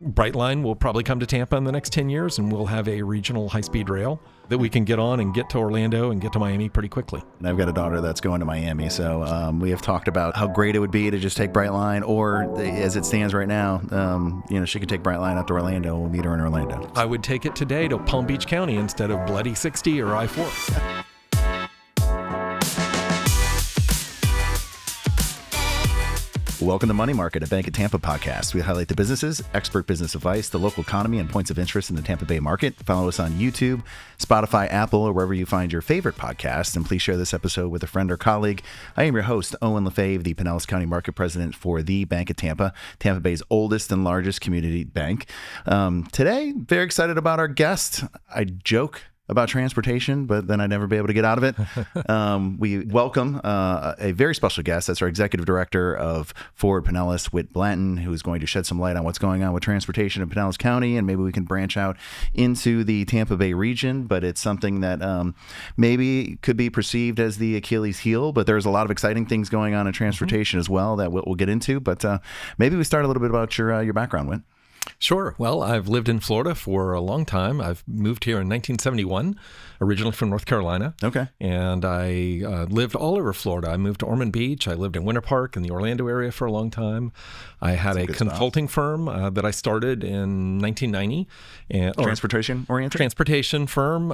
Brightline will probably come to Tampa in the next 10 years, and we'll have a regional high-speed rail that we can get on and get to Orlando and get to Miami pretty quickly. And I've got a daughter that's going to Miami, so we have talked about how great it would be to just take Brightline, or as it stands right now, she could take Brightline up to Orlando. We'll meet her in Orlando. I would take it today to Palm Beach County instead of bloody 60 or I-4. Welcome to Money Market, a Bank of Tampa podcast. We highlight the businesses, expert business advice, the local economy, and points of interest in the Tampa Bay market. Follow us on YouTube, Spotify, Apple, or wherever you find your favorite podcasts. And please share this episode with a friend or colleague. I am your host, Owen LaFave, the Pinellas County Market President for the Bank of Tampa, Tampa Bay's oldest and largest community bank. Today, very excited about our guest. I joke about transportation, but then I'd never be able to get out of it. We welcome a very special guest. That's our Executive Director of Forward Pinellas, Whit Blanton, who is going to shed some light on what's going on with transportation in Pinellas County, and maybe we can branch out into the Tampa Bay region, but it's something that maybe could be perceived as the Achilles heel, but there's a lot of exciting things going on in transportation as well that we'll get into, but maybe we start a little bit about your background, Whit. Sure. Well, I've lived in Florida for a long time. I've moved here in 1971, originally from North Carolina. Okay. And I lived all over Florida. I moved to Ormond Beach. I lived in Winter Park in the Orlando area for a long time. I had a consulting firm that I started in 1990. Transportation oriented? Transportation firm.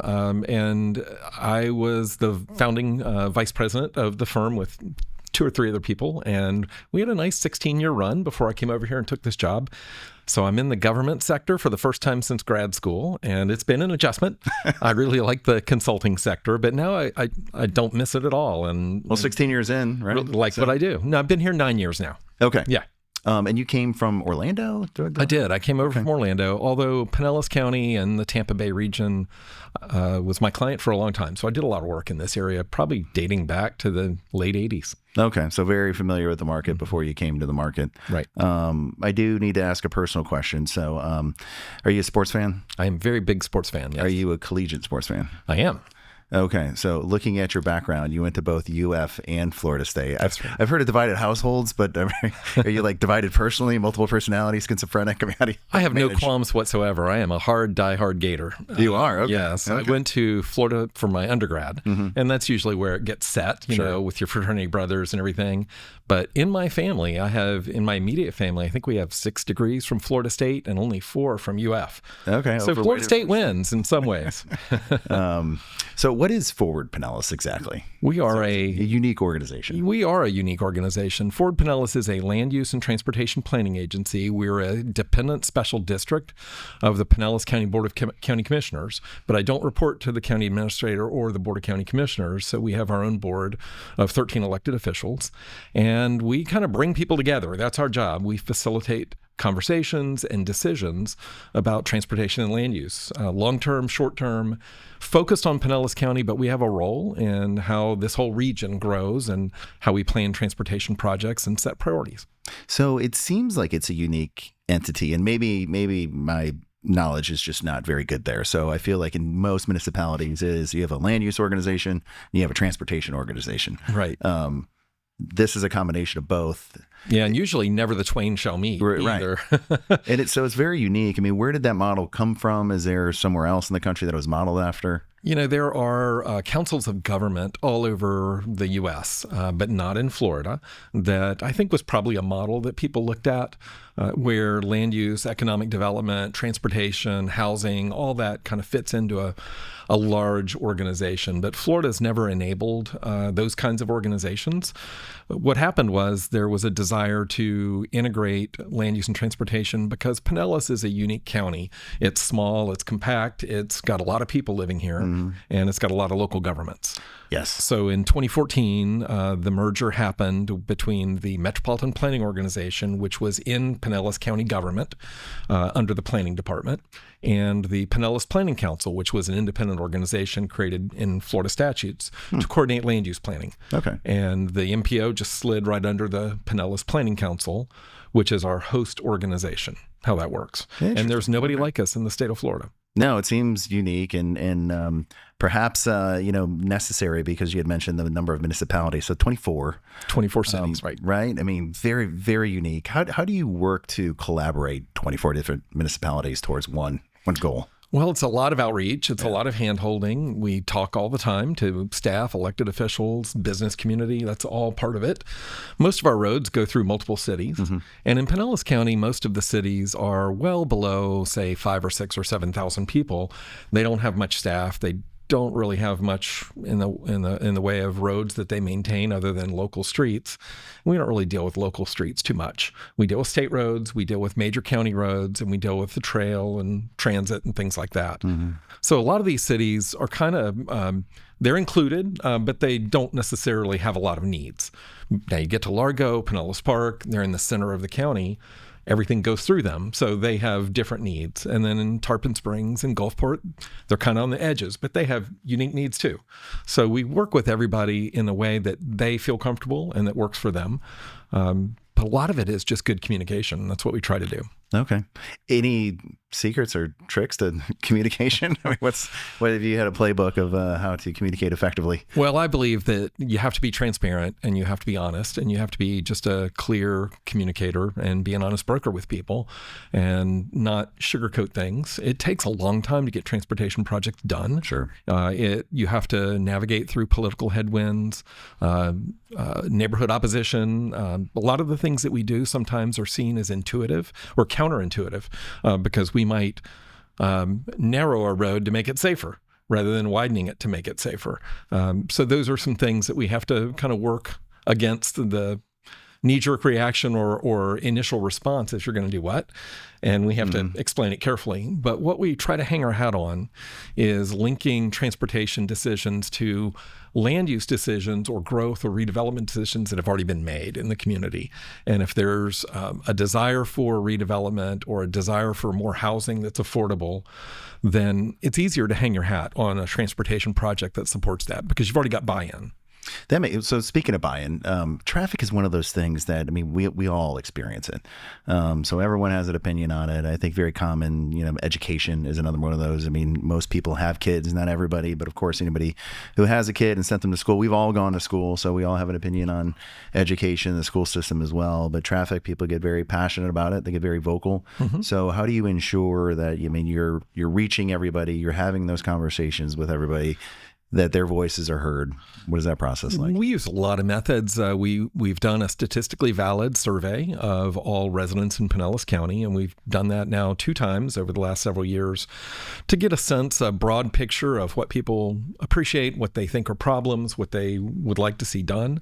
And I was the founding vice president of the firm with 2 or 3 other people. And we had a nice 16-year run before I came over here and took this job. So I'm in the government sector for the first time since grad school, and it's been an adjustment. I really like the consulting sector, but now I don't miss it at all. And 16 years in, right? Really like what I do. No, I've been here 9 years now. Okay. Yeah. And you came from Orlando? I did. I came over from Orlando, although Pinellas County and the Tampa Bay region was my client for a long time. So I did a lot of work in this area, probably dating back to the late 80s. Okay. So very familiar with the market before you came to the market. Right. I do need to ask a personal question. So are you a sports fan? I am a very big sports fan, yes. Are you a collegiate sports fan? I am. Okay, so looking at your background, you went to both UF and Florida State. That's right. I've heard of divided households, but are you like divided personally, multiple personalities, schizophrenic? I mean, how do you I have no qualms whatsoever. I am a diehard Gator. You are? Okay. Yes. Okay. I went to Florida for my undergrad, and that's usually where it gets set, you know, with your fraternity brothers and everything. But in my family, in my immediate family, I think we have 6 degrees from Florida State and only 4 from UF. Okay. So Florida State wins in some ways. So what is Forward Pinellas exactly? We are a unique organization. We are a unique organization. Forward Pinellas is a land use and transportation planning agency. We're a dependent special district of the Pinellas County Board of County Commissioners, but I don't report to the county administrator or the Board of County Commissioners. So we have our own board of 13 elected officials, and we kind of bring people together. That's our job. We facilitate conversations and decisions about transportation and land use, long-term, short-term, focused on Pinellas County, but we have a role in how this whole region grows and how we plan transportation projects and set priorities. So it seems like it's a unique entity, and maybe my knowledge is just not very good there. So I feel like in most municipalities you have a land use organization and you have a transportation organization. Right. This is a combination of both. Yeah, and usually never the twain shall meet either. Right. And it's very unique. I mean, where did that model come from? Is there somewhere else in the country that it was modeled after? You know, there are councils of government all over the U.S., but not in Florida, that I think was probably a model that people looked at where land use, economic development, transportation, housing, all that kind of fits into a large organization. But Florida's never enabled those kinds of organizations. What happened was there was a desire to integrate land use and transportation because Pinellas is a unique county. It's small, it's compact, it's got a lot of people living here, and it's got a lot of local governments. Yes. So in 2014, the merger happened between the Metropolitan Planning Organization, which was in Pinellas County government under the Planning Department, and the Pinellas Planning Council, which was an independent organization created in Florida statutes to coordinate land use planning. Okay. And the MPO just slid right under the Pinellas Planning Council, which is our host organization, how that works. And there's nobody like us in the state of Florida. No, it seems unique and perhaps necessary because you had mentioned the number of municipalities. So 24 cities, right? Right. I mean, very, very unique. How do you work to collaborate 24 different municipalities towards one goal? Well, it's a lot of outreach. It's a lot of hand-holding. We talk all the time to staff, elected officials, business community. That's all part of it. Most of our roads go through multiple cities. And in Pinellas County, most of the cities are well below, say, 5 or 6 or 7,000 people. They don't have much staff. They don't really have much in the way of roads that they maintain other than local streets. We don't really deal with local streets too much. We deal with state roads, we deal with major county roads, and we deal with the trail and transit and things like that. So a lot of these cities are kind of, they're included, but they don't necessarily have a lot of needs. Now you get to Largo, Pinellas Park, they're in the center of the county. Everything goes through them, so they have different needs. And then in Tarpon Springs and Gulfport, they're kind of on the edges, but they have unique needs too. So we work with everybody in a way that they feel comfortable and that works for them. But a lot of it is just good communication. That's what we try to do. Okay. Any secrets or tricks to communication? I mean, what have you had a playbook of how to communicate effectively? Well, I believe that you have to be transparent and you have to be honest and you have to be just a clear communicator and be an honest broker with people and not sugarcoat things. It takes a long time to get transportation projects done. Sure. You have to navigate through political headwinds, neighborhood opposition. A lot of the things that we do sometimes are seen as intuitive or counterintuitive because we might narrow a road to make it safer rather than widening it to make it safer. So those are some things that we have to kind of work against the knee-jerk reaction or initial response if you're going to do what. And we have to explain it carefully. But what we try to hang our hat on is linking transportation decisions to land use decisions or growth or redevelopment decisions that have already been made in the community. And if there's a desire for redevelopment or a desire for more housing that's affordable, then it's easier to hang your hat on a transportation project that supports that because you've already got buy-in. So speaking of buy-in, traffic is one of those things that, I mean, we all experience it. So everyone has an opinion on it. I think very common, education is another one of those. I mean, most people have kids, not everybody, but of course, anybody who has a kid and sent them to school, we've all gone to school. So we all have an opinion on education, the school system as well. But traffic, people get very passionate about it. They get very vocal. So how do you ensure that, you're reaching everybody, you're having those conversations with everybody, that their voices are heard? What is that process like? We use a lot of methods. We've done a statistically valid survey of all residents in Pinellas County, and we've done that now 2 times over the last several years to get a broad picture of what people appreciate, what they think are problems, what they would like to see done.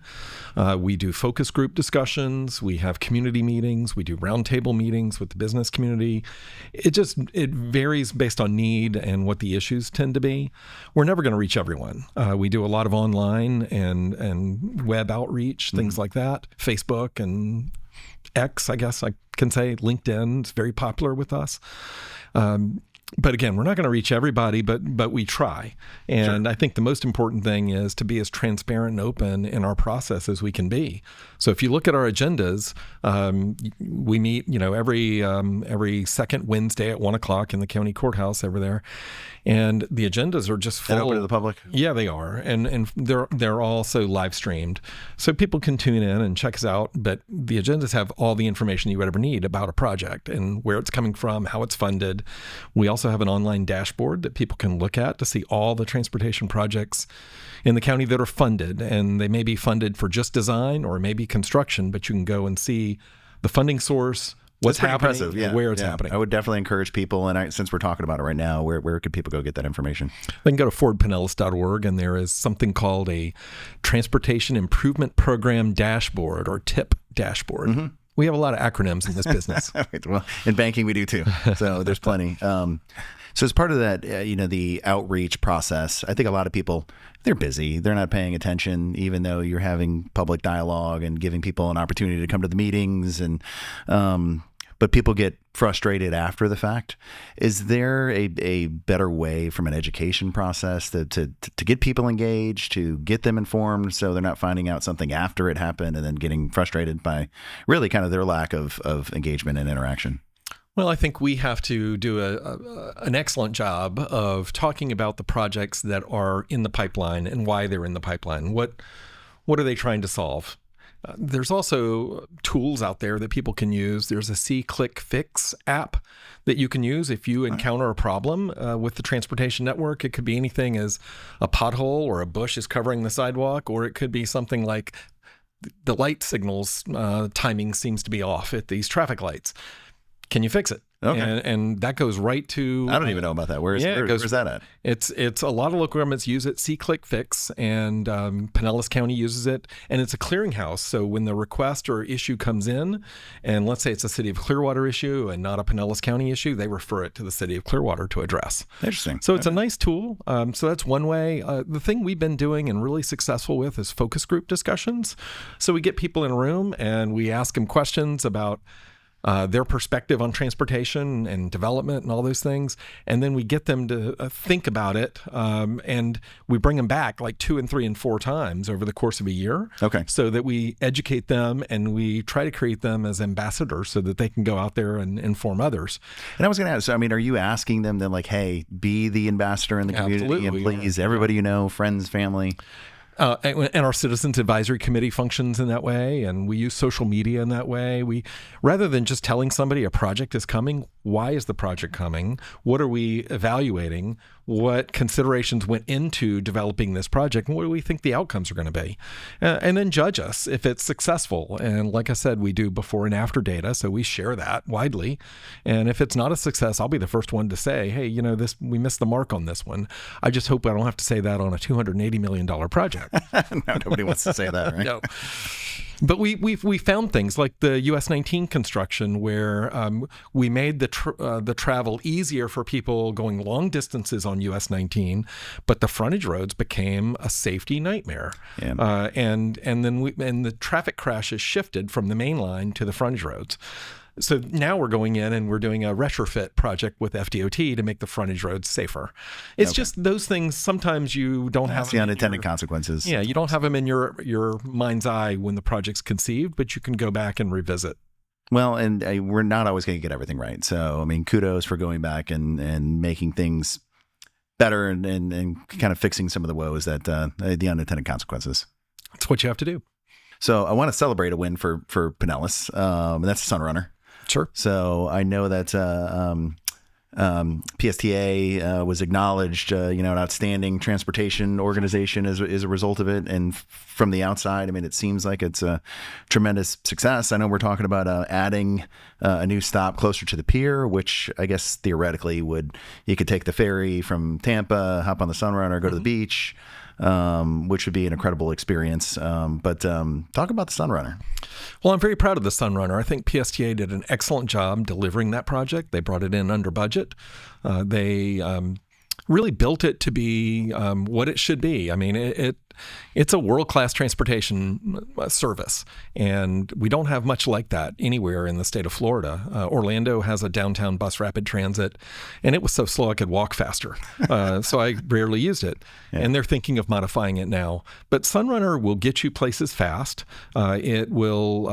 We do focus group discussions. We have community meetings. We do roundtable meetings with the business community. It varies based on need and what the issues tend to be. We're never going to reach everyone. We do a lot of online and web outreach, things like that. Facebook and X, I guess I can say. LinkedIn is very popular with us. But again, we're not going to reach everybody, but we try. And I think the most important thing is to be as transparent and open in our process as we can be. So if you look at our agendas, we meet, every second Wednesday at 1:00 in the county courthouse over there. And the agendas are just full. And open to the public? Yeah, they are. And they're also live streamed. So people can tune in and check us out. But the agendas have all the information you would ever need about a project and where it's coming from, how it's funded. We also have an online dashboard that people can look at to see all the transportation projects in the county that are funded. And they may be funded for just design or maybe construction, but you can go and see the funding source, what's happening, where it's happening. I would definitely encourage people, and since we're talking about it right now, where could people go get that information? They can go to fordpinellas.org, and there is something called a Transportation Improvement Program Dashboard, or TIP dashboard. We have a lot of acronyms in this business. Well, in banking, we do too. So there's plenty. So as part of that, the outreach process, I think a lot of people, they're busy. They're not paying attention, even though you're having public dialogue and giving people an opportunity to come to the meetings. But people get frustrated after the fact. Is there a better way from an education process to get people engaged, to get them informed so they're not finding out something after it happened and then getting frustrated by really kind of their lack of engagement and interaction? Well, I think we have to do an excellent job of talking about the projects that are in the pipeline and why they're in the pipeline. What are they trying to solve? There's also tools out there that people can use. There's a See-Click-Fix app that you can use if you encounter a problem with the transportation network. It could be anything as a pothole or a bush is covering the sidewalk, or it could be something like the light signals timing seems to be off at these traffic lights. Can you fix it? Okay. And that goes right to... I don't even know about that. Where's that at? It's a lot of local governments use it, See-Click-Fix, and Pinellas County uses it, and it's a clearinghouse. So when the request or issue comes in, and let's say it's a City of Clearwater issue and not a Pinellas County issue, they refer it to the City of Clearwater to address. Interesting. So it's a nice tool. So that's one way. The thing we've been doing and really successful with is focus group discussions. So we get people in a room and we ask them questions about their perspective on transportation and development and all those things. And then we get them to think about it. And we bring them back like 2 and 3 and 4 times over the course of a year. Okay. So that we educate them and we try to create them as ambassadors so that they can go out there and inform others. And I was going to ask, so, I mean, are you asking them then like, hey, be the ambassador in the community Absolutely, and please everybody you know, friends, family? And our Citizens Advisory Committee functions in that way, and we use social media in that way. We, rather than just telling somebody a project is coming, why is the project coming? What are we evaluating? What considerations went into developing this project? And what do we think the outcomes are going to be? And then judge us if it's successful. And like I said, we do before and after data, so we share that widely. And if it's not a success, I'll be the first one to say, hey, you know, we missed the mark on this one. I just hope I don't have to say that on a $280 million project. No, nobody wants to say that, right? No. But we found things like the US-19 construction where we made the travel easier for people going long distances on US-19, but the frontage roads became a safety nightmare. Yeah. And then the traffic crashes shifted from the main line to the frontage roads. So now we're going in and we're doing a retrofit project with FDOT to make the frontage roads safer. It's just those things. Sometimes you don't have the unintended consequences. Yeah, you don't have them in your mind's eye when the project's conceived, but you can go back and revisit. Well, and we're not always going to get everything right. So, I mean, kudos for going back and making things better and kind of fixing some of the woes that the unintended consequences. That's what you have to do. So I want to celebrate a win for Pinellas, and that's the Sunrunner. Sure. So I know that PSTA was acknowledged, an outstanding transportation organization as a result of it. And from the outside, I mean, it seems like it's a tremendous success. I know we're talking about adding a new stop closer to the pier, which I guess theoretically you could take the ferry from Tampa, hop on the Sunrunner, go to the beach, which would be an incredible experience. But talk about the Sunrunner. Well, I'm very proud of the Sunrunner. I think PSTA did an excellent job delivering that project. They brought it in under budget. They really built it to be what it should be. I mean, it's a world-class transportation service, and we don't have much like that anywhere in the state of Florida. Orlando has a downtown bus rapid transit, and it was so slow I could walk faster, so I rarely used it. Yeah. And they're thinking of modifying it now. But Sunrunner will get you places fast. It'll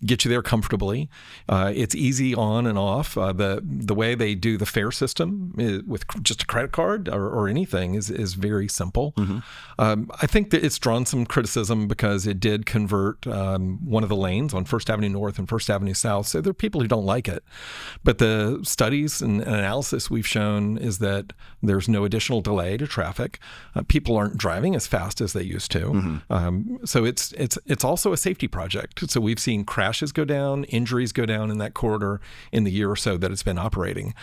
get you there comfortably. It's easy on and off. The way they do the fare system with just a credit card or anything is very simple. Mm-hmm. I think that it's drawn some criticism because it did convert one of the lanes on First Avenue North and First Avenue South. So there are people who don't like it. But the studies and analysis we've shown is that there's no additional delay to traffic. People aren't driving as fast as they used to. Mm-hmm. So it's also a safety project. So we've seen crashes go down, injuries go down in that corridor in the year or so that it's been operating.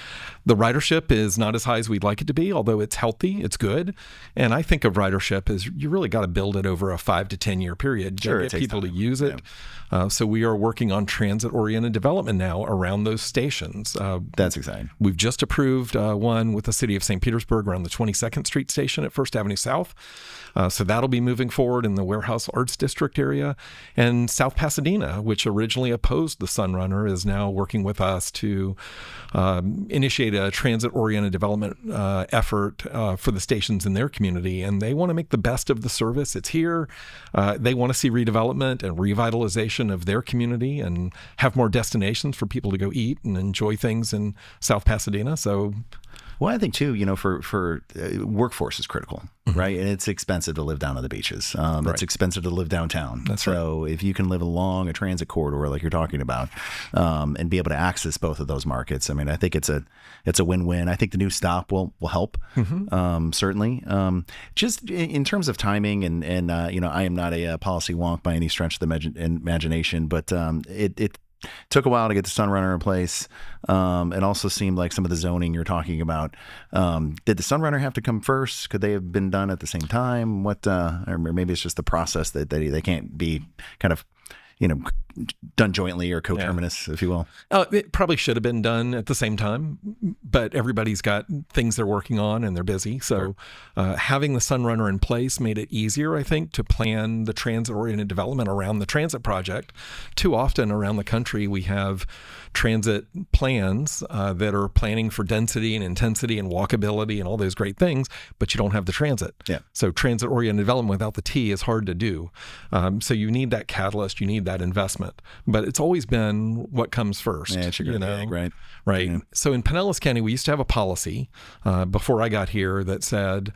The ridership is not as high as we'd like it to be, although it's healthy, it's good. And I think of ridership as you really got to build it over a 5 to 10 year period. Sure, get people to use it. Yeah. So we are working on transit-oriented development now around those stations. That's exciting. We've just approved one with the city of St. Petersburg around the 22nd Street station at First Avenue South. So that'll be moving forward in the Warehouse Arts District area. And South Pasadena, which originally opposed the Sunrunner is now working with us to initiate a transit-oriented development effort for the stations in their community. And they want to make the best of the service. It's here. They want to see redevelopment and revitalization of their community and have more destinations for people to go eat and enjoy things in South Pasadena. So, well, I think too, for workforce is critical, right? And it's expensive to live down on the beaches. It's expensive to live downtown. That's so if you can live along a transit corridor like you're talking about, and be able to access both of those markets, I mean, I think it's a win-win. I think the new stop will help, certainly. Just in terms of timing, and I am not a policy wonk by any stretch of the imagination, but it took a while to get the Sunrunner in place. It also seemed like some of the zoning you're talking about. Did the Sunrunner have to come first? Could they have been done at the same time? Or maybe it's just the process that they can't be kind of, done jointly or coterminous, if you will. It probably should have been done at the same time, but everybody's got things they're working on and they're busy. So having the Sunrunner in place made it easier, I think, to plan the transit-oriented development around the transit project. Too often around the country, we have transit plans that are planning for density and intensity and walkability and all those great things, but you don't have the transit. Yeah. So transit-oriented development without the T is hard to do. So you need that catalyst, you need that investment. But it's always been what comes first. Yeah, chicken and egg, right? Right. Yeah. So in Pinellas County, we used to have a policy before I got here that said,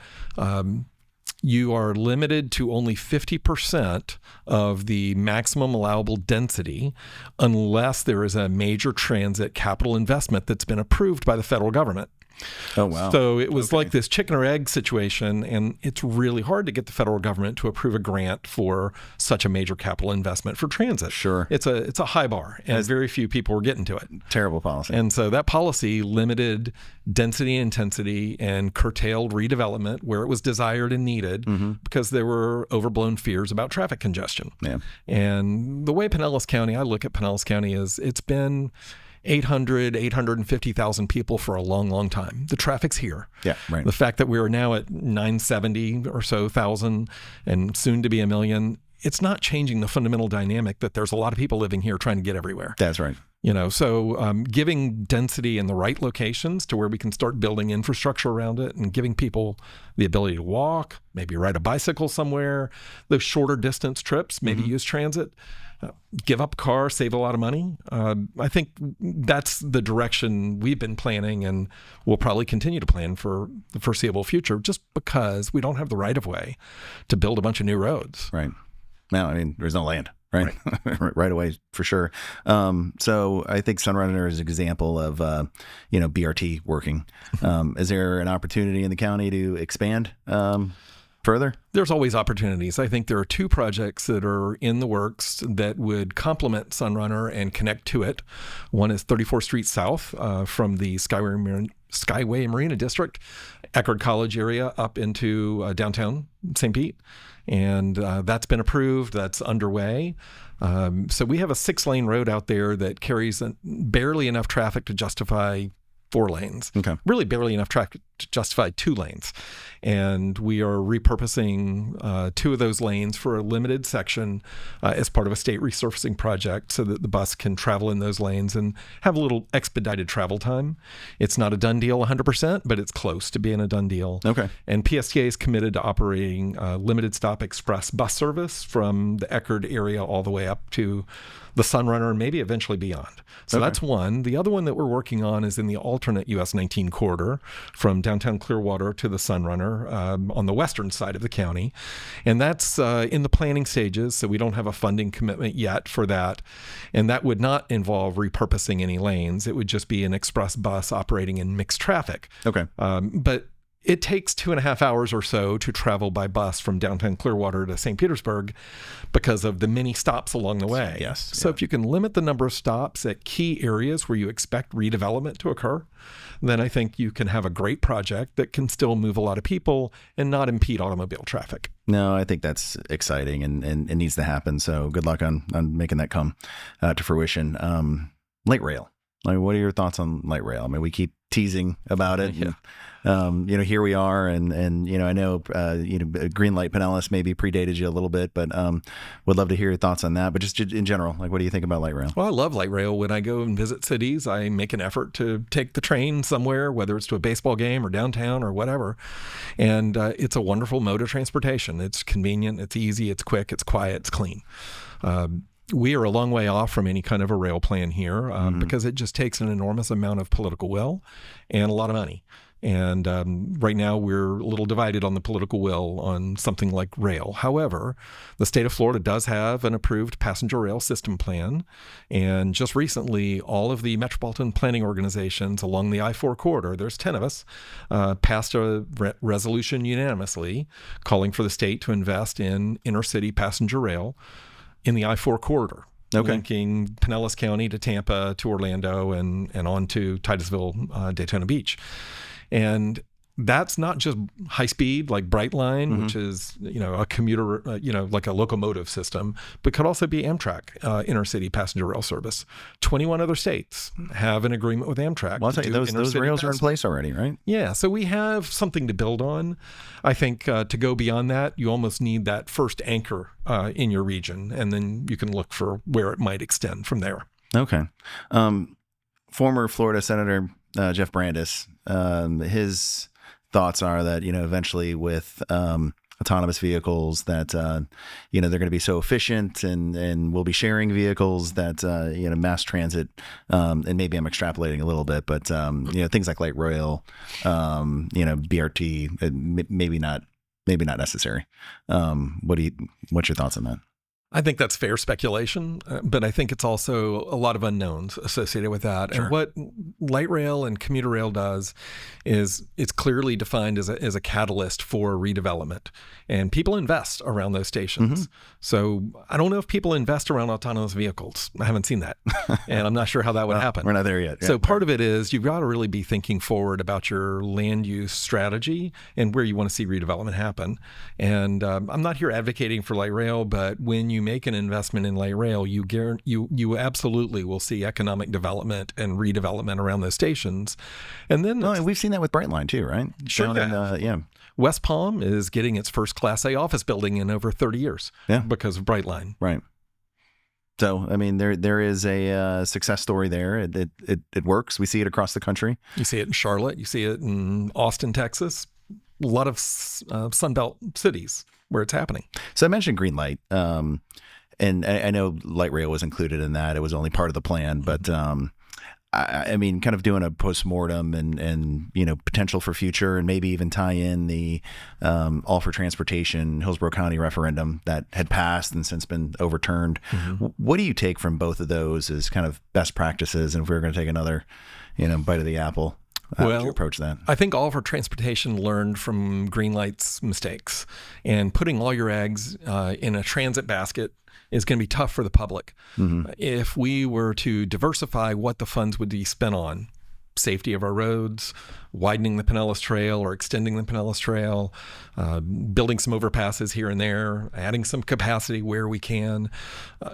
you are limited to only 50% of the maximum allowable density unless there is a major transit capital investment that's been approved by the federal government. Oh, wow. So it was like this chicken or egg situation, and it's really hard to get the federal government to approve a grant for such a major capital investment for transit. Sure. It's a high bar, and very few people were getting to it. Terrible policy. And so that policy limited density and intensity and curtailed redevelopment where it was desired and needed because there were overblown fears about traffic congestion. Yeah. And the way Pinellas County, I look at Pinellas County, is it's been 850,000 people for a long, long time. The traffic's here. Yeah, right. The fact that we are now at 970 or so thousand and soon to be 1 million, it's not changing the fundamental dynamic that there's a lot of people living here trying to get everywhere. That's right. So giving density in the right locations to where we can start building infrastructure around it and giving people the ability to walk, maybe ride a bicycle somewhere, those shorter distance trips, maybe use transit. Give up a car, save a lot of money. I think that's the direction we've been planning and we'll probably continue to plan for the foreseeable future just because we don't have the right of way to build a bunch of new roads. Right. Now, I mean, there's no land, right? Right away, for sure. So I think Sunrunner is an example of, BRT working. Is there an opportunity in the county to expand further? There's always opportunities. I think there are 2 projects that are in the works that would complement Sunrunner and connect to it. One is 34th Street South from the Skyway Marina District, Eckerd College area up into downtown St. Pete. And that's been approved. That's underway. So we have a 6-lane road out there that carries barely enough traffic to justify 4 lanes. Okay. Really barely enough traffic to justify 2 lanes. And we are repurposing 2 of those lanes for a limited section as part of a state resurfacing project so that the bus can travel in those lanes and have a little expedited travel time. It's not a done deal 100%, but it's close to being a done deal. Okay. And PSTA is committed to operating limited stop express bus service from the Eckerd area all the way up to the Sunrunner and maybe eventually beyond. So that's one. The other one that we're working on is in the alternate US 19 corridor from downtown Clearwater to the Sunrunner on the western side of the county. And that's in the planning stages, so we don't have a funding commitment yet for that. And that would not involve repurposing any lanes. It would just be an express bus operating in mixed traffic. Okay. But it takes 2.5 hours or so to travel by bus from downtown Clearwater to St. Petersburg because of the many stops along the way. Yes. So if you can limit the number of stops at key areas where you expect redevelopment to occur, then I think you can have a great project that can still move a lot of people and not impede automobile traffic. No, I think that's exciting and it needs to happen. So good luck on making that come to fruition. Light rail. Like, what are your thoughts on light rail? I mean, we keep teasing about it. Yeah. And, here we are, and I know green light Pinellas maybe predated you a little bit, but would love to hear your thoughts on that. But just in general, like, what do you think about light rail? Well, I love light rail. When I go and visit cities, I make an effort to take the train somewhere, whether it's to a baseball game or downtown or whatever. And it's a wonderful mode of transportation. It's convenient, it's easy, it's quick, it's quiet, it's clean. We are a long way off from any kind of a rail plan here because it just takes an enormous amount of political will and a lot of money. And right now we're a little divided on the political will on something like rail. However, the state of Florida does have an approved passenger rail system plan. And just recently, all of the metropolitan planning organizations along the I-4 corridor, there's 10 of us, passed a resolution unanimously calling for the state to invest in inner-city passenger rail in the I-4 corridor, linking Pinellas County to Tampa to Orlando and on to Titusville, Daytona Beach. And that's not just high speed like Brightline, which is, a commuter, like a locomotive system, but could also be Amtrak intercity passenger rail service. 21 other states have an agreement with Amtrak. Well, I'll tell you, those rails are in place already, right? Yeah. So we have something to build on. I think to go beyond that, you almost need that first anchor in your region, and then you can look for where it might extend from there. Okay. Former Florida Senator Jeff Brandes, his thoughts are that, eventually with autonomous vehicles that, they're going to be so efficient and we'll be sharing vehicles that, mass transit, and maybe I'm extrapolating a little bit, but, things like light rail, BRT, maybe not necessary. What's your thoughts on that? I think that's fair speculation, but I think it's also a lot of unknowns associated with that. Sure. And what light rail and commuter rail does is it's clearly defined as a catalyst for redevelopment. And people invest around those stations. So I don't know if people invest around autonomous vehicles. I haven't seen that. And I'm not sure how that would happen. We're not there yet. Yeah. So part of it is you've got to really be thinking forward about your land use strategy and where you want to see redevelopment happen. And I'm not here advocating for light rail, but when you make an investment in light rail, you absolutely will see economic development and redevelopment around those stations. And then and we've seen that with Brightline too, right? Sure. West Palm is getting its first Class A office building in over 30 years because of Brightline. Right. So, I mean, there is a success story there. It works. We see it across the country. You see it in Charlotte. You see it in Austin, Texas. A lot of Sunbelt cities where it's happening. So I mentioned green light, and I know light rail was included in that. It was only part of the plan, but I mean, kind of doing a postmortem and potential for future, and maybe even tie in the All for Transportation Hillsborough County referendum that had passed and since been overturned. What do you take from both of those as kind of best practices? And if we were going to take another, bite of the apple, how would you approach that? I think All for Transportation learned from Greenlight's mistakes, and putting all your eggs in a transit basket is going to be tough for the public. If we were to diversify what the funds would be spent on, safety of our roads, widening the Pinellas Trail or extending the Pinellas Trail, building some overpasses here and there, adding some capacity where we can,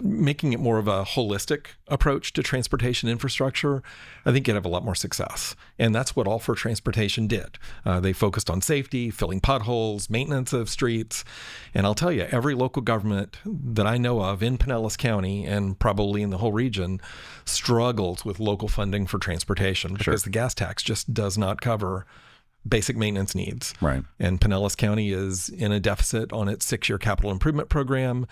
making it more of a holistic approach to transportation infrastructure, I think you'd have a lot more success. And that's what All for Transportation did. They focused on safety, filling potholes, maintenance of streets. And I'll tell you, every local government that I know of in Pinellas County and probably in the whole region struggles with local funding for transportation because the gas tax just does not cover basic maintenance needs. Right. And Pinellas County is in a deficit on its 6-year capital improvement program,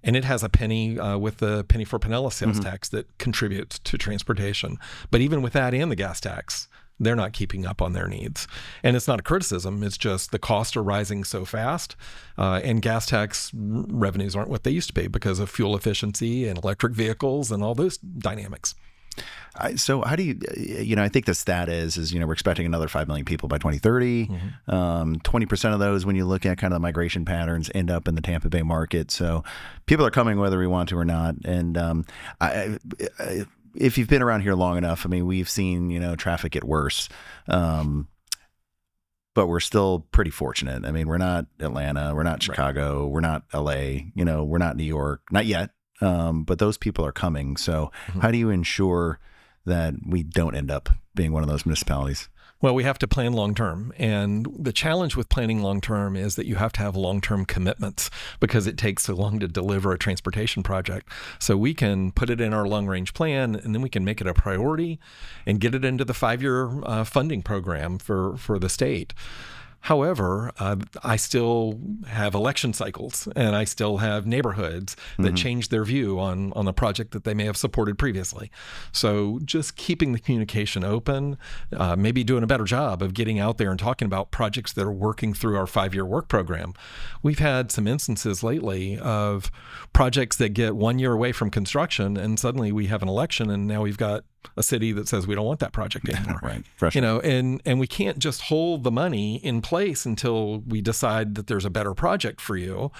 and it has a penny with the penny for Pinellas sales tax that contributes to transportation. But even with that and the gas tax, they're not keeping up on their needs. And it's not a criticism. It's just the costs are rising so fast, and gas tax revenues aren't what they used to be because of fuel efficiency and electric vehicles and all those dynamics. So how do you, I think the stat is, we're expecting another 5 million people by 2030. 20% of those, when you look at kind of the migration patterns, end up in the Tampa Bay market. So people are coming whether we want to or not. And if you've been around here long enough, I mean, we've seen, traffic get worse. But we're still pretty fortunate. I mean, we're not Atlanta, we're not Chicago, we're not LA, we're not New York, not yet. But those people are coming. So how do you ensure that we don't end up being one of those municipalities? Well, we have to plan long-term. And the challenge with planning long-term is that you have to have long-term commitments because it takes so long to deliver a transportation project. So we can put it in our long-range plan, and then we can make it a priority and get it into the 5-year funding program for the state. However, I still have election cycles, and I still have neighborhoods that change their view on the project that they may have supported previously. So just keeping the communication open, maybe doing a better job of getting out there and talking about projects that are working through our 5-year work program. We've had some instances lately of projects that get 1 year away from construction, and suddenly we have an election, and now we've got a city that says we don't want that project anymore. Right. You know, and we can't just hold the money in place until we decide that there's a better project for you.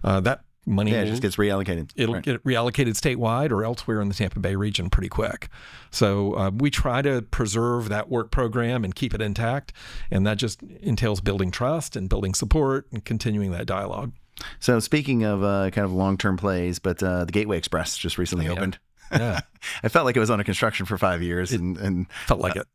That money it just gets reallocated. It'll get reallocated statewide or elsewhere in the Tampa Bay region pretty quick. So we try to preserve that work program and keep it intact. And that just entails building trust and building support and continuing that dialogue. So speaking of kind of long-term plays, but the Gateway Express just recently opened. Yeah. I felt like it was under construction for 5 years, and felt like it.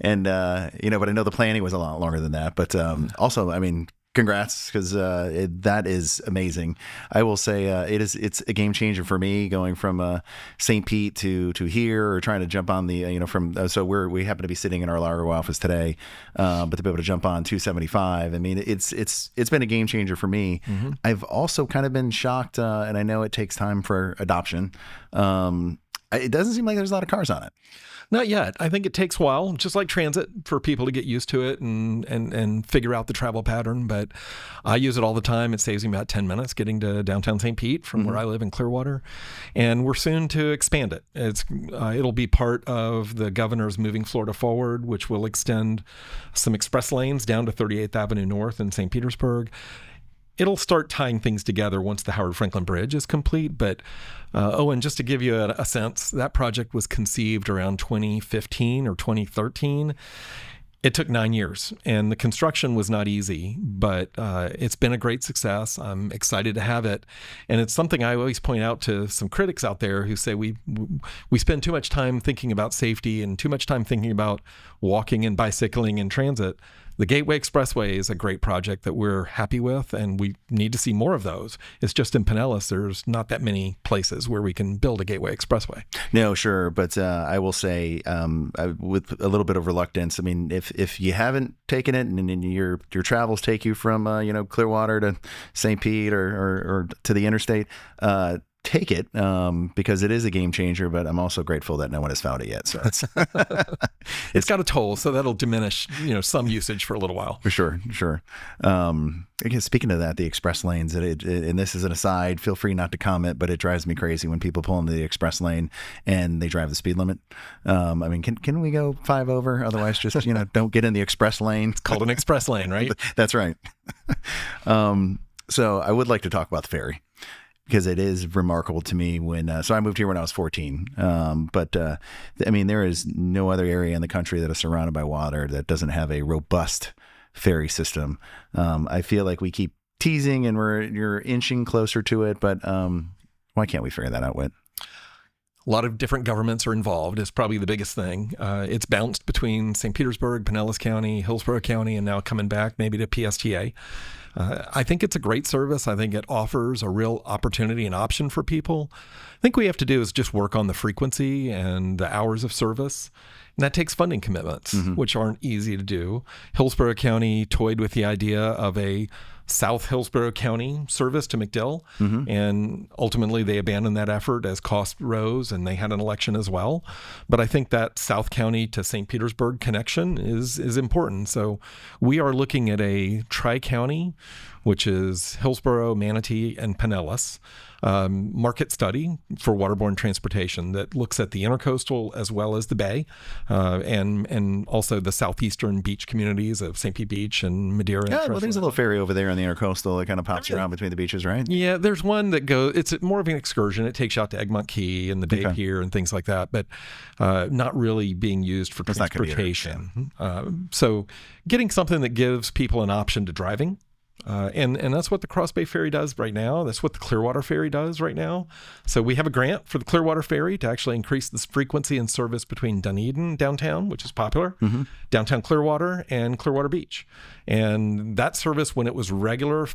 And but I know the planning was a lot longer than that. But also, I mean, congrats, because that is amazing. I will say it's a game changer for me going from St. Pete to here, or trying to jump on the so we happen to be sitting in our Largo office today, but to be able to jump on 275, I mean, it's been a game changer for me. I've also kind of been shocked, and I know it takes time for adoption. It doesn't seem like there's a lot of cars on it. Not yet. I think it takes a while, just like transit, for people to get used to it and figure out the travel pattern. But I use it all the time. It saves me about 10 minutes getting to downtown St. Pete from where I live in Clearwater. And we're soon to expand it. It'll be part of the governor's Moving Florida Forward, which will extend some express lanes down to 38th Avenue North in St. Petersburg. It'll start tying things together once the Howard Franklin Bridge is complete. But, Owen, just to give you a sense, that project was conceived around 2015 or 2013. It took 9 years, and the construction was not easy, but it's been a great success. I'm excited to have it. And it's something I always point out to some critics out there who say we spend too much time thinking about safety and too much time thinking about walking and bicycling and transit. The Gateway Expressway is a great project that we're happy with, and we need to see more of those. It's just in Pinellas, there's not that many places where we can build a Gateway Expressway. No, sure. But I will say, with a little bit of reluctance, I mean, if you haven't taken it and your travels take you from, Clearwater to St. Pete or to the interstate, take it, because it is a game changer, but I'm also grateful that no one has found it yet. So it's got a toll, so that'll diminish, some usage for a little while. For sure. I guess speaking of that, the express lanes, and this is an aside, feel free not to comment, but it drives me crazy when people pull into the express lane and they drive the speed limit. I mean, can we go 5 over? Otherwise, just, don't get in the express lane. It's called an express lane, right? That's right. So I would like to talk about the ferry, because it is remarkable to me so I moved here when I was 14. But I mean, there is no other area in the country that is surrounded by water that doesn't have a robust ferry system. I feel like we keep teasing and you're inching closer to it, but why can't we figure that out, Whit? A lot of different governments are involved is probably the biggest thing. It's bounced between St. Petersburg, Pinellas County, Hillsborough County, and now coming back maybe to PSTA. I think it's a great service. I think it offers a real opportunity and option for people. I think what we have to do is just work on the frequency and the hours of service. And that takes funding commitments, which aren't easy to do. Hillsborough County toyed with the idea of a South Hillsborough County service to McDill, and ultimately they abandoned that effort as cost rose, and they had an election as well. But I think that South County to St. Petersburg connection is important. So we are looking at a tri-county, which is Hillsborough, Manatee, and Pinellas, market study for waterborne transportation that looks at the intercoastal as well as the bay, and also the southeastern beach communities of St. Pete Beach and Madeira. Yeah, well, there's a little ferry over there on the intercoastal that kind of pops around between the beaches, right? Yeah, there's one that goes, it's more of an excursion. It takes you out to Egmont Key and the Bay Pier and things like that, but not really being used for transportation. So getting something that gives people an option to driving And that's what the Cross Bay Ferry does right now. That's what the Clearwater Ferry does right now. So we have a grant for the Clearwater Ferry to actually increase the frequency and service between Dunedin downtown, which is popular, downtown Clearwater, and Clearwater Beach. And that service, when it was regular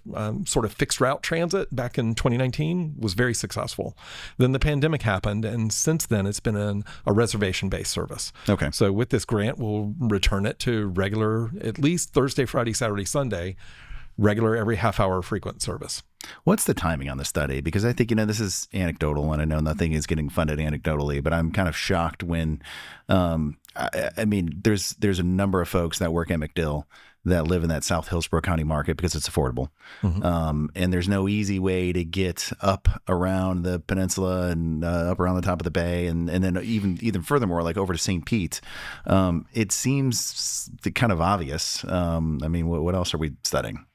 sort of fixed route transit back in 2019, was very successful. Then the pandemic happened, and since then it's been a reservation-based service. Okay. So with this grant, we'll return it to regular, at least Thursday, Friday, Saturday, Sunday, regular every half hour frequent service. What's the timing on the study? Because I think, this is anecdotal, and I know nothing is getting funded anecdotally, but I'm kind of shocked when, I mean, there's a number of folks that work at MacDill that live in that South Hillsborough County market because it's affordable. And there's no easy way to get up around the peninsula and up around the top of the bay. And then even furthermore, like over to St. Pete. It seems kind of obvious. I mean, what else are we studying?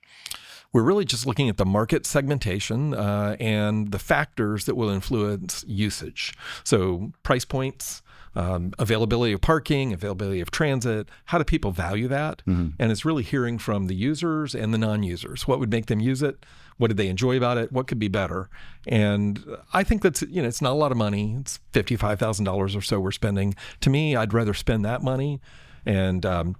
We're really just looking at the market segmentation and the factors that will influence usage. So price points, availability of parking, availability of transit. How do people value that? And it's really hearing from the users and the non-users. What would make them use it? What did they enjoy about it? What could be better? And I think that's, it's not a lot of money. It's $55,000 or so we're spending. To me, I'd rather spend that money and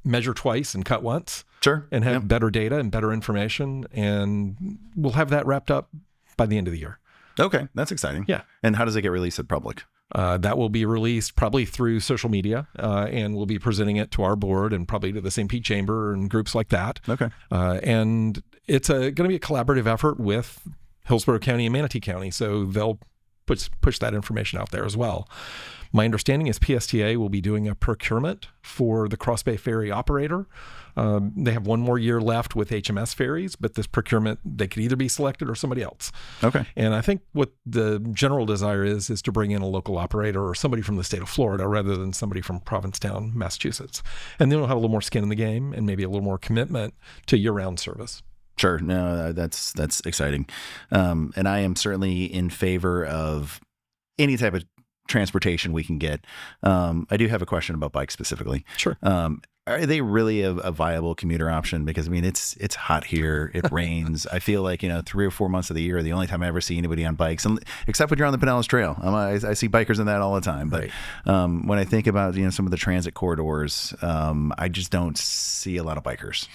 measure twice and cut once. Sure. And have better data and better information. And we'll have that wrapped up by the end of the year. Okay. That's exciting. Yeah. And how does it get released to the public? That will be released probably through social media, and we'll be presenting it to our board and probably to the St. Pete Chamber and groups like that. Okay. And it's going to be a collaborative effort with Hillsborough County and Manatee County, so they'll push that information out there as well. My understanding is PSTA will be doing a procurement for the Cross Bay Ferry operator. They have one more year left with HMS ferries, but this procurement, they could either be selected or somebody else. Okay. And I think what the general desire is to bring in a local operator or somebody from the state of Florida rather than somebody from Provincetown, Massachusetts. And then we'll have a little more skin in the game and maybe a little more commitment to year-round service. Sure. No, that's exciting. And I am certainly in favor of any type of transportation we can get. I do have a question about bikes specifically. Sure. Are they really a viable commuter option? Because I mean, it's hot here. It rains. I feel like 3 or 4 months of the year are the only time I ever see anybody on bikes, except when you're on the Pinellas Trail. I see bikers in that all the time. But right. When I think about some of the transit corridors, I just don't see a lot of bikers.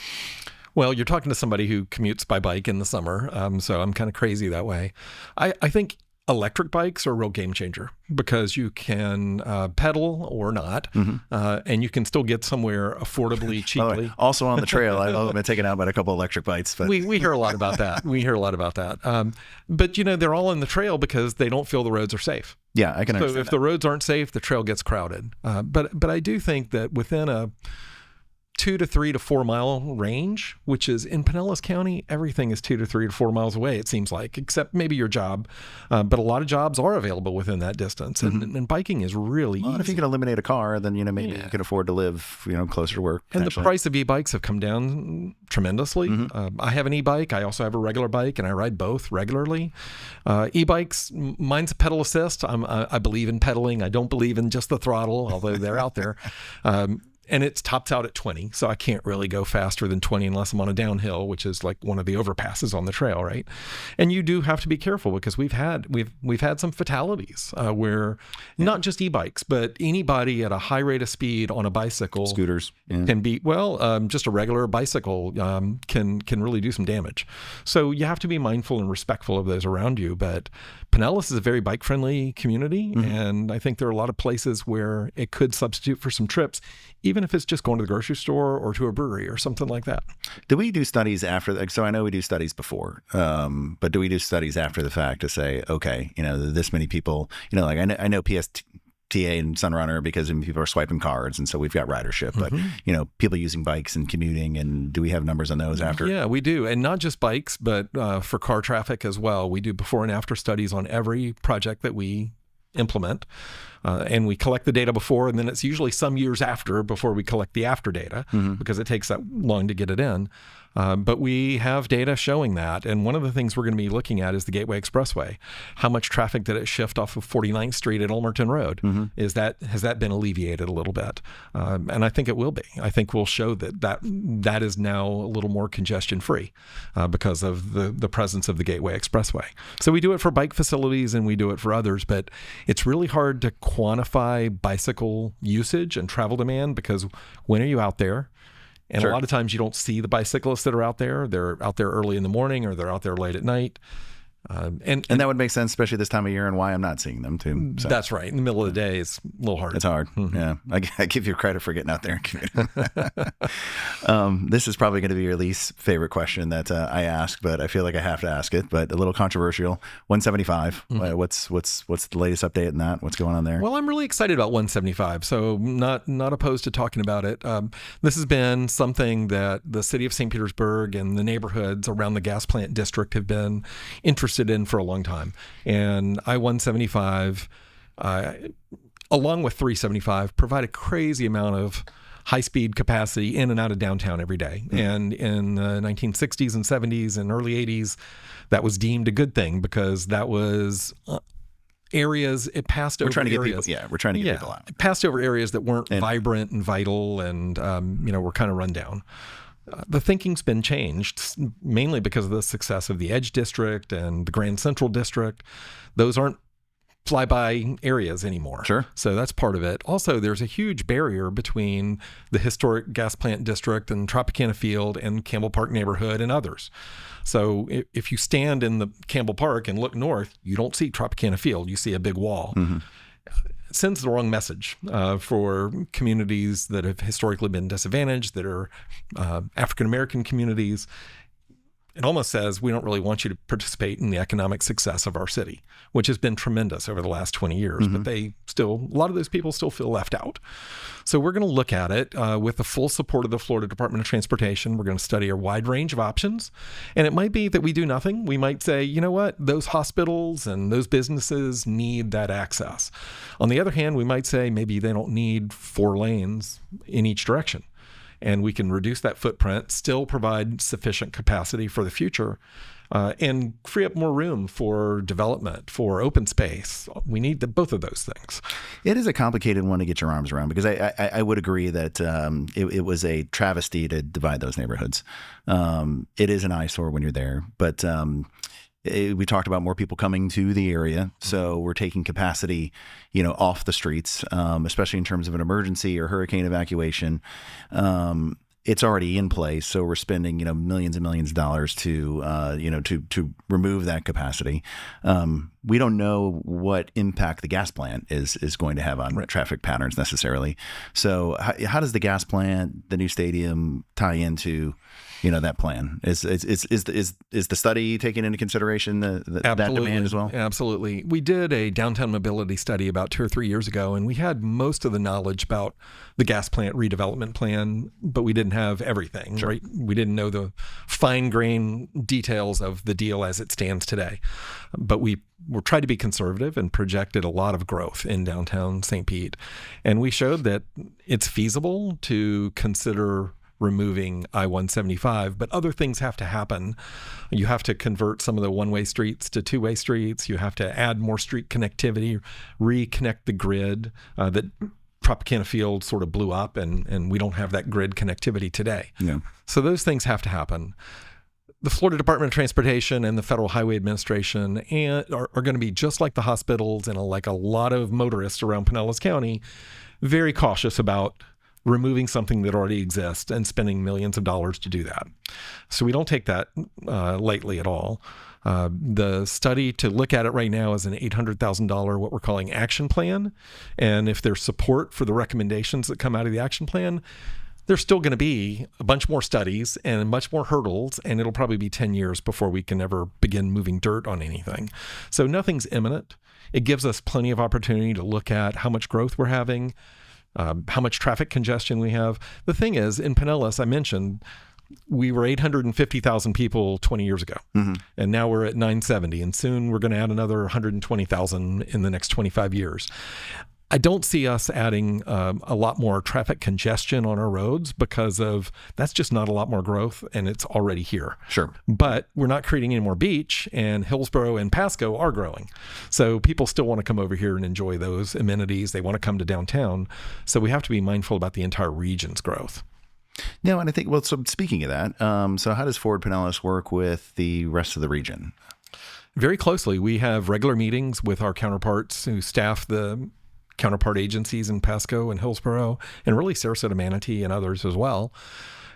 Well, you're talking to somebody who commutes by bike in the summer, so I'm kind of crazy that way. I think electric bikes are a real game changer because you can pedal or not, and you can still get somewhere affordably, cheaply. Also on the trail, I've been taken out by a couple electric bikes. But we hear a lot about that. But they're all on the trail because they don't feel the roads are safe. Yeah, I can understand. So if the roads aren't safe, the trail gets crowded. But I do think that within a 2 to 3 to 4 mile range, which is in Pinellas County, everything is 2 to 3 to 4 miles away, it seems like, except maybe your job. But a lot of jobs are available within that distance. And biking is really easy. If you can eliminate a car, then, maybe you can afford to live, closer to work. And the price of e-bikes have come down tremendously. I have an e-bike. I also have a regular bike, and I ride both regularly. E-bikes, mine's a pedal assist. I believe in pedaling. I don't believe in just the throttle, although they're out there. And it's tops out at 20, so I can't really go faster than 20 unless I'm on a downhill, which is like one of the overpasses on the trail, right? And you do have to be careful because we've had some fatalities where not just e-bikes, but anybody at a high rate of speed on a bicycle, scooters can be just a regular bicycle can really do some damage. So you have to be mindful and respectful of those around you. But Pinellas is a very bike-friendly community, and I think there are a lot of places where it could substitute for some trips, even if it's just going to the grocery store or to a brewery or something like that. Do we do studies after? So I know we do studies before, but do we do studies after the fact to say, okay, this many people, like I know PSTA and Sunrunner because people are swiping cards, and so we've got ridership. But people using bikes and commuting, and do we have numbers on those after? Yeah, we do, and not just bikes, but for car traffic as well. We do before and after studies on every project that we implement, and we collect the data before, and then it's usually some years after before we collect the after data because it takes that long to get it in. But we have data showing that. And one of the things we're going to be looking at is the Gateway Expressway. How much traffic did it shift off of 49th Street at Ulmerton Road? Has that been alleviated a little bit? And I think it will be. I think we'll show that is now a little more congestion free because of the presence of the Gateway Expressway. So we do it for bike facilities and we do it for others, but it's really hard to quantify bicycle usage and travel demand because when are you out there? And Sure. a lot of times you don't see the bicyclists that are out there. They're out there early in the morning or they're out there late at night. And that would make sense, especially this time of year, and why I'm not seeing them too. So. That's right. In the middle of the day, it's a little hard. It's hard. Yeah. I give you credit for getting out there and commuting. This is probably going to be your least favorite question that I ask, but I feel like I have to ask it. But a little controversial. 175. What's the latest update in that? What's going on there? Well, I'm really excited about 175, so not opposed to talking about it. This has been something that the city of St. Petersburg and the neighborhoods around the gas plant district have been interested in for a long time. And I-175, along with 375, provide a crazy amount of high-speed capacity in and out of downtown every day. And in the 1960s and 70s and early 80s, that was deemed a good thing because that was areas, it passed over areas. We're trying to get people out. It passed over areas that weren't vibrant and vital and, were kind of run down. The thinking's been changed, mainly because of the success of the Edge District and the Grand Central District. Those aren't flyby areas anymore. Sure. So that's part of it. Also, there's a huge barrier between the historic gas plant district and Tropicana Field and Campbell Park neighborhood and others. So if you stand in the Campbell Park and look north, you don't see Tropicana Field. You see a big wall. It sends the wrong message for communities that have historically been disadvantaged, that are African-American communities. It almost says we don't really want you to participate in the economic success of our city, which has been tremendous over the last 20 years. But a lot of those people still feel left out. So we're going to look at it with the full support of the Florida Department of Transportation. We're going to study a wide range of options. And it might be that we do nothing. We might say, you know what, those hospitals and those businesses need that access. On the other hand, we might say maybe they don't need 4 lanes in each direction. And we can reduce that footprint, still provide sufficient capacity for the future, and free up more room for development, for open space. We need both of those things. It is a complicated one to get your arms around because I would agree that it was a travesty to divide those neighborhoods. It is an eyesore when you're there, but we talked about more people coming to the area, so we're taking capacity, off the streets, especially in terms of an emergency or hurricane evacuation. It's already in place, so we're spending, millions and millions of dollars to remove that capacity. We don't know what impact the gas plant is going to have on traffic patterns necessarily. So how does the gas plant, the new stadium, tie into that plan? Is the study taking into consideration that demand as well? Absolutely. We did a downtown mobility study about 2 or 3 years ago, and we had most of the knowledge about the gas plant redevelopment plan, but we didn't have everything. Sure. Right? We didn't know the fine grain details of the deal as it stands today. But we tried to be conservative and projected a lot of growth in downtown St. Pete. And we showed that it's feasible to consider removing I-175, but other things have to happen. You have to convert some of the one-way streets to two-way streets. You have to add more street connectivity, reconnect the grid that Tropicana Field sort of blew up, and we don't have that grid connectivity today. Yeah. So those things have to happen. The Florida Department of Transportation and the Federal Highway Administration are going to be just like the hospitals and like a lot of motorists around Pinellas County, very cautious about removing something that already exists and spending millions of dollars to do that. So we don't take that lightly at all. The study to look at it right now is an $800,000, what we're calling action plan. And if there's support for the recommendations that come out of the action plan, there's still going to be a bunch more studies and much more hurdles, and it'll probably be 10 years before we can ever begin moving dirt on anything. So nothing's imminent. It gives us plenty of opportunity to look at how much growth we're having, how much traffic congestion we have. The thing is, in Pinellas, I mentioned, we were 850,000 people 20 years ago, and now we're at 970, and soon we're going to add another 120,000 in the next 25 years. I don't see us adding a lot more traffic congestion on our roads because of that's just not a lot more growth, and it's already here. Sure. But we're not creating any more beach, and Hillsborough and Pasco are growing. So people still want to come over here and enjoy those amenities. They want to come to downtown. So we have to be mindful about the entire region's growth. No, and I think, well, so speaking of that, so how does Forward Pinellas work with the rest of the region? Very closely. We have regular meetings with our counterparts who staff the counterpart agencies in Pasco and Hillsborough, and really Sarasota, Manatee, and others as well.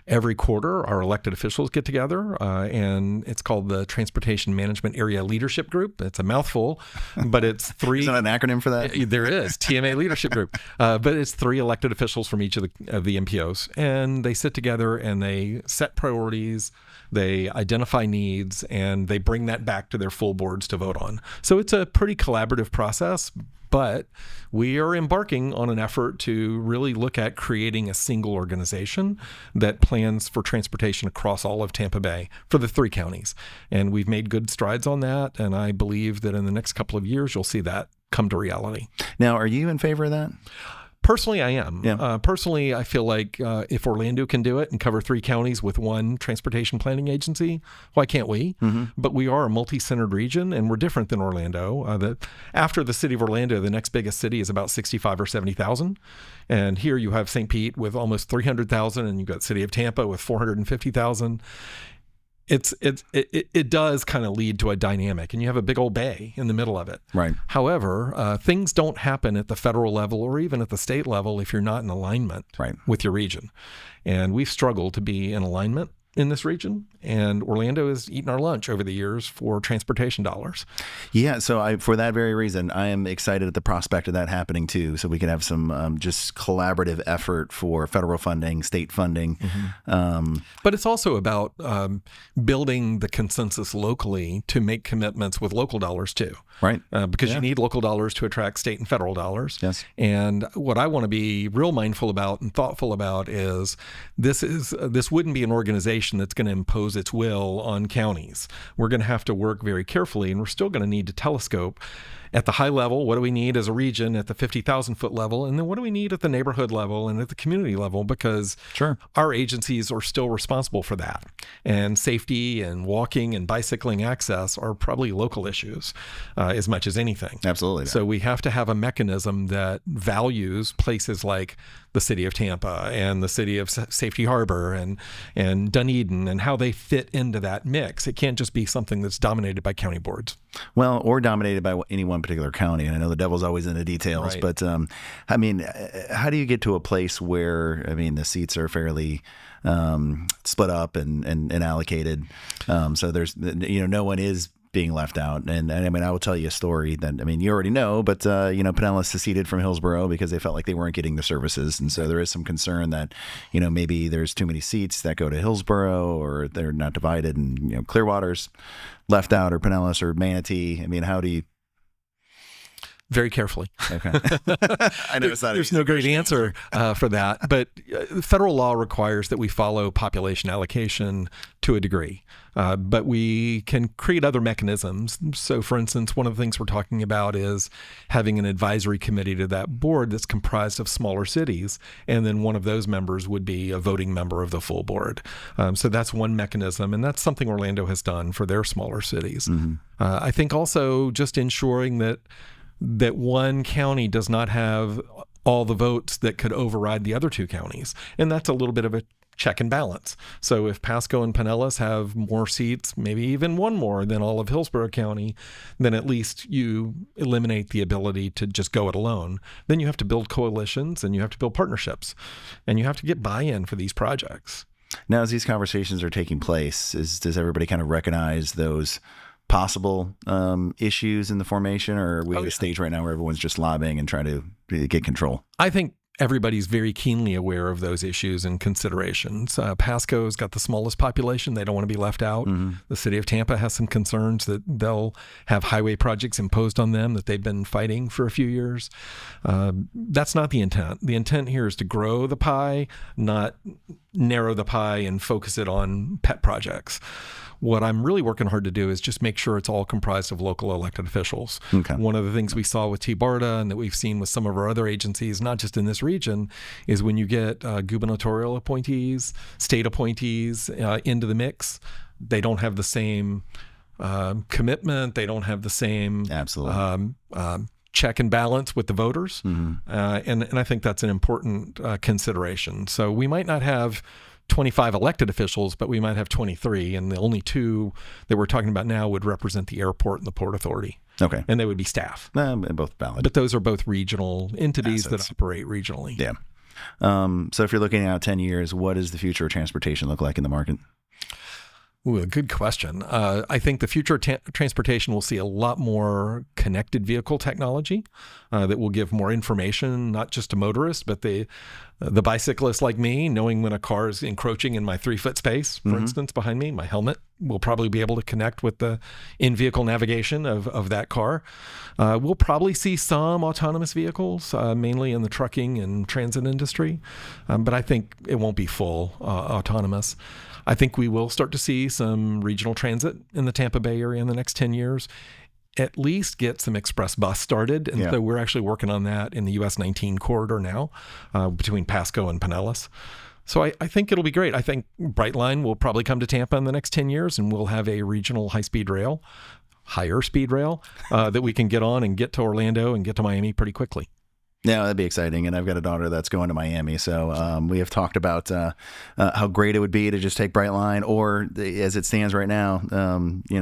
Every quarter, our elected officials get together, and it's called the Transportation Management Area Leadership Group. It's a mouthful, but it's three. Is that an acronym for that? There is, TMA Leadership Group. But it's three elected officials from each of the MPOs, and they sit together and they set priorities, they identify needs, and they bring that back to their full boards to vote on. So it's a pretty collaborative process. But we are embarking on an effort to really look at creating a single organization that plans for transportation across all of Tampa Bay for the three counties. And we've made good strides on that. And I believe that in the next couple of years, you'll see that come to reality. Now, are you in favor of that? Personally, I am. Yeah. Personally, I feel like if Orlando can do it and cover three counties with one transportation planning agency, why can't we? Mm-hmm. But we are a multi-centered region, and we're different than Orlando. After the city of Orlando, the next biggest city is about 65 or 70,000. And here you have St. Pete with almost 300,000, and you've got City of Tampa with 450,000. It does kind of lead to a dynamic, and you have a big old bay in the middle of it. Right. However, things don't happen at the federal level or even at the state level if you're not in alignment with your region. And we've struggled to be in alignment in this region, and Orlando has eaten our lunch over the years for transportation dollars. Yeah, so for that very reason, I am excited at the prospect of that happening too, so we can have some just collaborative effort for federal funding, state funding. Mm-hmm. But it's also about building the consensus locally to make commitments with local dollars too. Right. Because you need local dollars to attract state and federal dollars. Yes. And what I want to be real mindful about and thoughtful about is this wouldn't be an organization that's going to impose its will on counties. We're going to have to work very carefully, and we're still going to need to telescope at the high level. What do we need as a region at the 50,000 foot level? And then what do we need at the neighborhood level and at the community level? Because our agencies are still responsible for that. And safety and walking and bicycling access are probably local issues as much as anything. Absolutely. So we have to have a mechanism that values places like the city of Tampa and the city of Safety Harbor and Dunedin and how they fit into that mix. It can't just be something that's dominated by county boards. Well, or dominated by any one particular county. And I know the devil's always in the details, but I mean, how do you get to a place where, I mean, the seats are fairly split up and allocated, so there's, no one is being left out. And I mean, I will tell you a story that, I mean, you already know, but, Pinellas seceded from Hillsborough because they felt like they weren't getting the services. And so there is some concern that, maybe there's too many seats that go to Hillsborough, or they're not divided, and, Clearwater's left out, or Pinellas or Manatee. I mean, how do you? Very carefully. Okay. I know it's not There's no great answer for that, but federal law requires that we follow population allocation to a degree, but we can create other mechanisms. So, for instance, one of the things we're talking about is having an advisory committee to that board that's comprised of smaller cities, and then one of those members would be a voting member of the full board. So that's one mechanism, and that's something Orlando has done for their smaller cities. Mm-hmm. I think also just ensuring that one county does not have all the votes that could override the other two counties. And that's a little bit of a check and balance. So if Pasco and Pinellas have more seats, maybe even one more than all of Hillsborough County, then at least you eliminate the ability to just go it alone. Then you have to build coalitions, and you have to build partnerships, and you have to get buy-in for these projects. Now, as these conversations are taking place, does everybody kind of recognize those possible issues in the formation, or are we at a stage right now where everyone's just lobbying and trying to get control? I think everybody's very keenly aware of those issues and considerations. Pasco's got the smallest population. They don't want to be left out. Mm-hmm. The city of Tampa has some concerns that they'll have highway projects imposed on them that they've been fighting for a few years. That's not the intent. The intent here is to grow the pie, not narrow the pie and focus it on pet projects. What I'm really working hard to do is just make sure it's all comprised of local elected officials. Okay. One of the things we saw with TBARDA and that we've seen with some of our other agencies, not just in this region, is when you get gubernatorial appointees, state appointees into the mix, they don't have the same commitment. They don't have the same absolutely check and balance with the voters. Mm-hmm. And I think that's an important consideration. So we might not have 25 elected officials, but we might have 23. And the only two that we're talking about now would represent the airport and the Port Authority. Okay. And they would be staff. Both valid. But those are both regional entities assets that operate regionally. Yeah. So if you're looking out 10 years, what does the future of transportation look like in the market? Ooh, a good question. I think the future of transportation will see a lot more connected vehicle technology that will give more information, not just to motorists, but the bicyclist like me, knowing when a car is encroaching in my 3-foot space, for instance, behind me. My helmet will probably be able to connect with the in-vehicle navigation of that car. We'll probably see some autonomous vehicles, mainly in the trucking and transit industry, but I think it won't be full autonomous. I think we will start to see some regional transit in the Tampa Bay area in the next 10 years, at least get some express bus started. And so we're actually working on that in the US 19 corridor now between Pasco and Pinellas. So I think it'll be great. I think Brightline will probably come to Tampa in the next 10 years, and we'll have a regional high-speed rail, higher speed rail that we can get on and get to Orlando and get to Miami pretty quickly. Yeah, that'd be exciting. And I've got a daughter that's going to Miami. So we have talked about how great it would be to just take Brightline, or as it stands right now,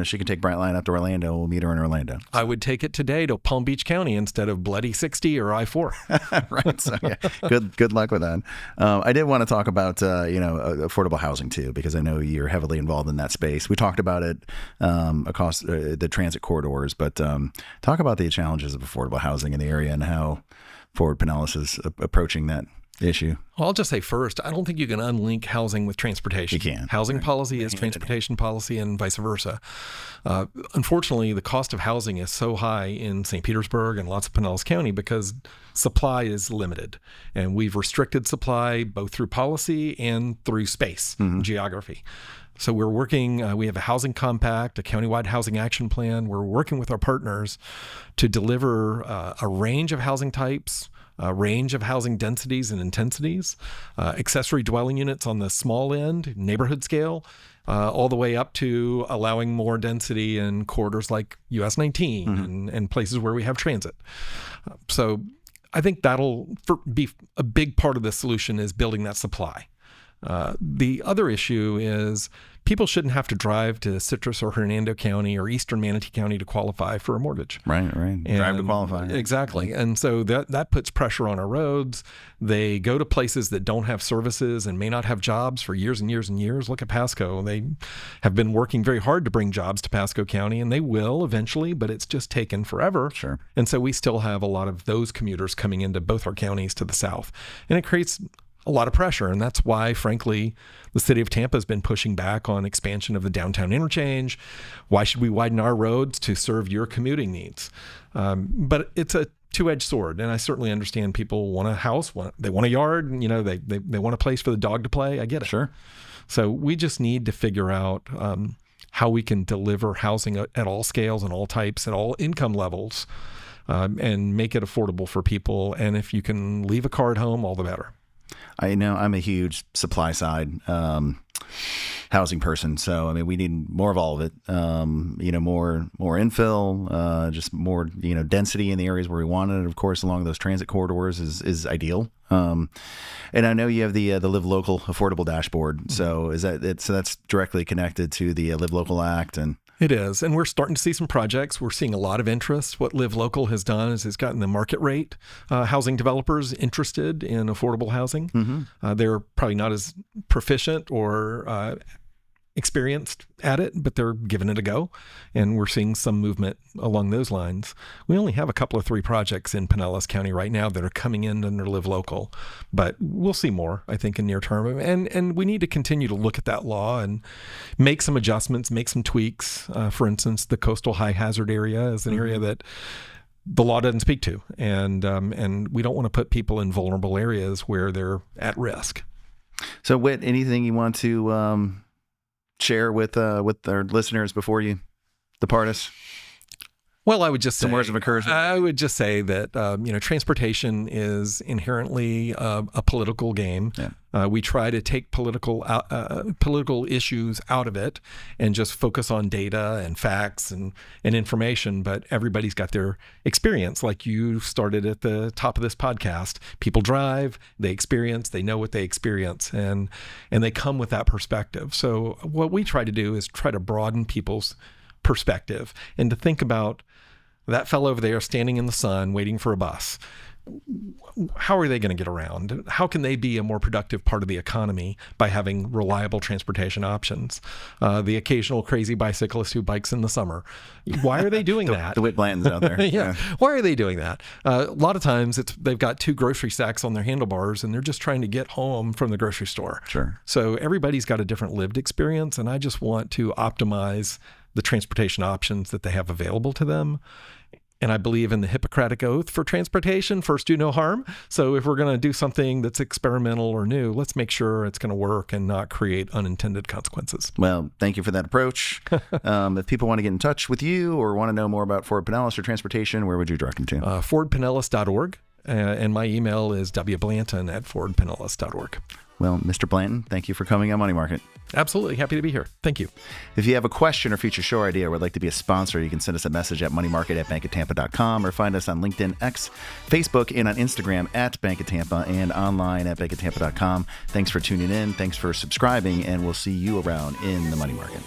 she can take Brightline up to Orlando. We'll meet her in Orlando. I would take it today to Palm Beach County instead of bloody 60 or I-4. Right. So yeah, good luck with that. I did want to talk about, affordable housing too, because I know you're heavily involved in that space. We talked about it across the transit corridors, but talk about the challenges of affordable housing in the area and how Forward Pinellas is approaching that issue. Well, I'll just say first, I don't think you can unlink housing with transportation. You can. Housing policy is transportation policy and vice versa. Unfortunately, the cost of housing is so high in St. Petersburg and lots of Pinellas County because supply is limited. And we've restricted supply both through policy and through space, geography. So we're working, we have a housing compact, a countywide housing action plan. We're working with our partners to deliver a range of housing types, a range of housing densities and intensities, accessory dwelling units on the small end, neighborhood scale, all the way up to allowing more density in corridors like US 19 and places where we have transit. So I think that'll be a big part of the solution is building that supply. The other issue is people shouldn't have to drive to Citrus or Hernando County or Eastern Manatee County to qualify for a mortgage. Right. Drive to qualify. Exactly. And so that puts pressure on our roads. They go to places that don't have services and may not have jobs for years and years and years. Look at Pasco. They have been working very hard to bring jobs to Pasco County, and they will eventually, but it's just taken forever. Sure. And so we still have a lot of those commuters coming into both our counties to the south. And it creates a lot of pressure. And that's why, frankly, the city of Tampa has been pushing back on expansion of the downtown interchange. Why should we widen our roads to serve your commuting needs? But it's a two-edged sword. And I certainly understand people want a house, they want a yard, and, they want a place for the dog to play. I get it. Sure. So we just need to figure out how we can deliver housing at all scales and all types, at all income levels, and make it affordable for people. And if you can leave a car at home, all the better. I know I'm a huge supply side housing person, so I mean we need more of all of it. More infill, just more density in the areas where we want it. Of course, along those transit corridors is ideal. And I know you have the Live Local Affordable Dashboard. So that's directly connected to the Live Local Act and. It is. And we're starting to see some projects. We're seeing a lot of interest. What Live Local has done is it's gotten the market rate housing developers interested in affordable housing. They're probably not as proficient or experienced at it, but they're giving it a go. And we're seeing some movement along those lines. We only have a couple of 3 projects in Pinellas County right now that are coming in under Live Local, but we'll see more, I think, in near term. And we need to continue to look at that law and make some adjustments, make some tweaks. For instance, the coastal high hazard area is an area that the law doesn't speak to. And we don't want to put people in vulnerable areas where they're at risk. So, Whit, anything you want to share with our listeners before you depart us? Well, I would just say, some words of encouragement. I would just say that transportation is inherently a political game. Yeah. We try to take political issues out of it and just focus on data and facts and information. But everybody's got their experience, like you started at the top of this podcast. People drive, they experience, they know what they experience, and they come with that perspective. So what we try to do is try to broaden people's perspective and to think about that fellow over there standing in the sun waiting for a bus. How are they going to get around? How can they be a more productive part of the economy by having reliable transportation options? The occasional crazy bicyclist who bikes in the summer. Why are they doing that? The Whit Blantons out there. Yeah. Why are they doing that? A lot of times they've got 2 grocery sacks on their handlebars and they're just trying to get home from the grocery store. Sure. So everybody's got a different lived experience, and I just want to optimize the transportation options that they have available to them. And I believe in the Hippocratic Oath for transportation, first do no harm. So if we're going to do something that's experimental or new, let's make sure it's going to work and not create unintended consequences. Well, thank you for that approach. If people want to get in touch with you or want to know more about Ford Pinellas or transportation, where would you direct them to? FordPinellas.org. And my email is wblanton@FordPinellas.org. Well, Mr. Blanton, thank you for coming on Money Market. Absolutely. Happy to be here. Thank you. If you have a question or future show idea or would like to be a sponsor, you can send us a message at moneymarket@bankoftampa.com or find us on LinkedIn, X, Facebook, and on Instagram @Bank of Tampa and online at bankoftampa.com. Thanks for tuning in. Thanks for subscribing, and we'll see you around in the Money Market.